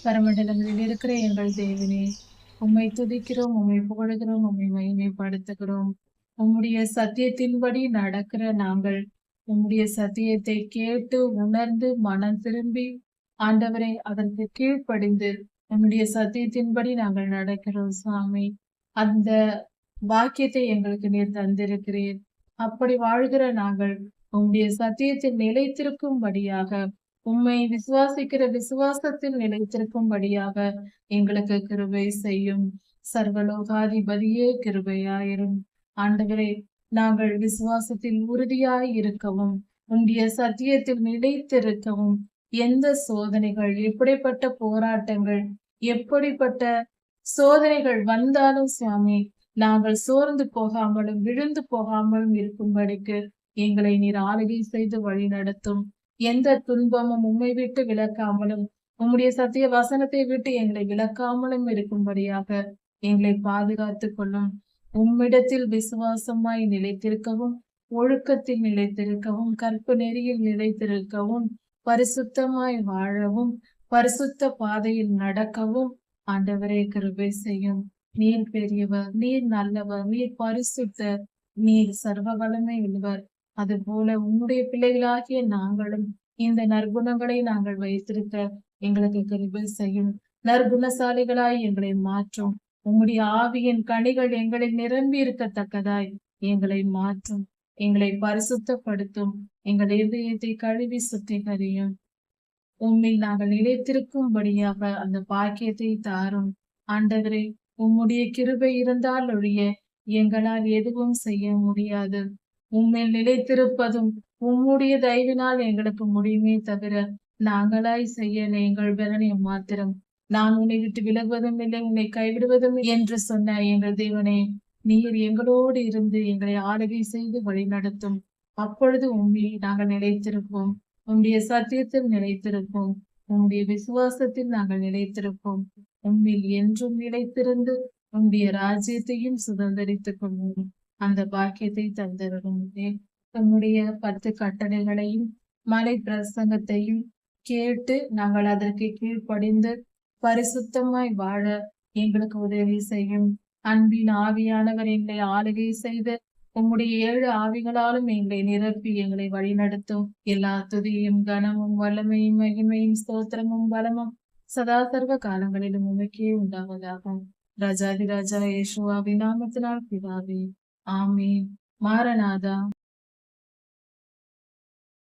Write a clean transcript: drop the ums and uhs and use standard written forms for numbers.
பரமண்டலங்களில் இருக்கிற எங்கள் தேவனே, உம்மை துதிக்கிறோம், உம்மை புகழுகிறோம், உம்மை மகிமைப்படுத்துகிறோம். உம்முடைய சத்தியத்தின்படி நடக்கிற நாங்கள் உம்முடைய சத்தியத்தை கேட்டு உணர்ந்து மனம் திரும்பி ஆண்டவரை அதற்கு கீழ்ப்படிந்து உம்முடைய சத்தியத்தின்படி நாங்கள் நடக்கிறோம் சுவாமி. அந்த பாக்கியத்தை எங்களுக்கு நீர் தந்திருக்கிறீர். அப்படி வாழ்கிற நாங்கள் உம்முடைய சத்தியத்தில் நிலைத்திருக்கும்படியாக, உம்மை விசுவாசிக்கிற விசுவாசத்தில் நிலைத்திருக்கும்படியாக எங்களுக்கு கிருபை செய்யும். சர்வலோகாதிபதியே கிருபையாயிரும். ஆண்டவரே, நாங்கள் விசுவாசத்தில் உறுதியாய் இருக்கவும் உம்முடைய சத்தியத்தில் நிலைத்திருக்கவும் எந்த சோதனைகள், எப்படிப்பட்ட போராட்டங்கள், எப்படிப்பட்ட சோதனைகள் வந்தாலும் சுவாமி, நாங்கள் சோர்ந்து போகாமலும் விழுந்து போகாமலும் இருக்கும்படிக்கு எங்களை நீர் ஆளுகை செய்து வழி நடத்தும். எந்த துன்பமும் உம்மை விட்டு விலக்காமலும் உம்முடைய சத்திய வசனத்தை விட்டு எங்களை விலக்காமலும் இருக்கும்படியாக எங்களை பாதுகாத்துக் கொள்ளும். உம்மிடத்தில் விசுவாசமாய் நிலைத்திருக்கவும், ஒழுக்கத்தில் நிலைத்திருக்கவும், கற்பு நெறியில் நிலைத்திருக்கவும், பரிசுத்தமாய் வாழவும், பரிசுத்த பாதையில் நடக்கவும் ஆண்டவரே கிருபை செய்யும். நீர் பெரியவர், நீர் நல்லவர், நீர் பரிசுத்தர், நீர் சர்வ வல்லமை உள்ளவர். அதுபோல உம்முடைய பிள்ளைகளாகிய நாங்களும் இந்த நற்குணங்களை நாங்கள் வைத்திருக்க எங்களுக்கு கிருபை செய்யும். நற்குணசாலிகளாய் எங்களை மாற்றும். உம்முடைய ஆவியின் கனிகள் எங்களில் நிரம்பி இருக்கத்தக்கதாய் எங்களை மாற்றும். எங்களை பரிசுத்தப்படுத்தும். எங்கள் இதயத்தை கழுவி சுத்திகரியும். உம்மில் நாங்கள் நிலைத்திருக்கும்படியாக அந்த பாக்கியத்தை தாரும். ஆண்டவரே, உம்முடைய கிருபை இருந்தால் ஒழிய எங்களால் எதுவும் செய்ய முடியாது. உம்மில் நிலைத்திருப்பதும் உம்முடைய தயவினால் எங்களுக்கு முடியுமே தவிர நாங்களாய் செய்ய எங்கள் பலனை மாத்திரம். நான் உன்னை விட்டு விலகுவதும் இல்லை, உன்னை கைவிடுவதும் என்று சொன்ன எங்கள் தேவனே, நீர் எங்களோடு இருந்து எங்களை ஆளுகை செய்து வழி நடத்தும். அப்பொழுது உம்மில் நாங்கள் நிலைத்திருப்போம். உம்முடைய சத்தியத்தில் நிலைத்திருப்போம். உம்முடைய விசுவாசத்தில் நாங்கள் நிலைத்திருப்போம். உம்மில் என்றும் நிலைத்திருந்து உம்முடைய ராஜ்யத்தையும் சுதந்திரித்துக் கொள்வோம். அந்த பாக்கியத்தை தந்தருளும். உம்முடைய 10 கட்டளைகளையும் மலை பிரசங்கத்தையும் கேட்டு நாங்கள் அதற்கு கீழ்ப்படிந்து பரிசுத்தமாய் வாழ எங்களுக்கு உதவி செய்யும். அன்பின் ஆவியானவர் எங்களை ஆளுகை செய்து உம்முடைய 7 ஆவிகளாலும் எங்களை நிரப்பி எங்களை வழிநடத்தும். எல்லா துதியும் கனமும் வல்லமையும் மகிமையும் ஸ்தோத்திரமும் பலமும் சதா சர்வ காலங்களிலும் உமக்கே உண்டாவதாகும். ராஜாதிராஜா இயேசுவின் நாமத்தினால் பிதாவே, ஆமென். மாரநாதா.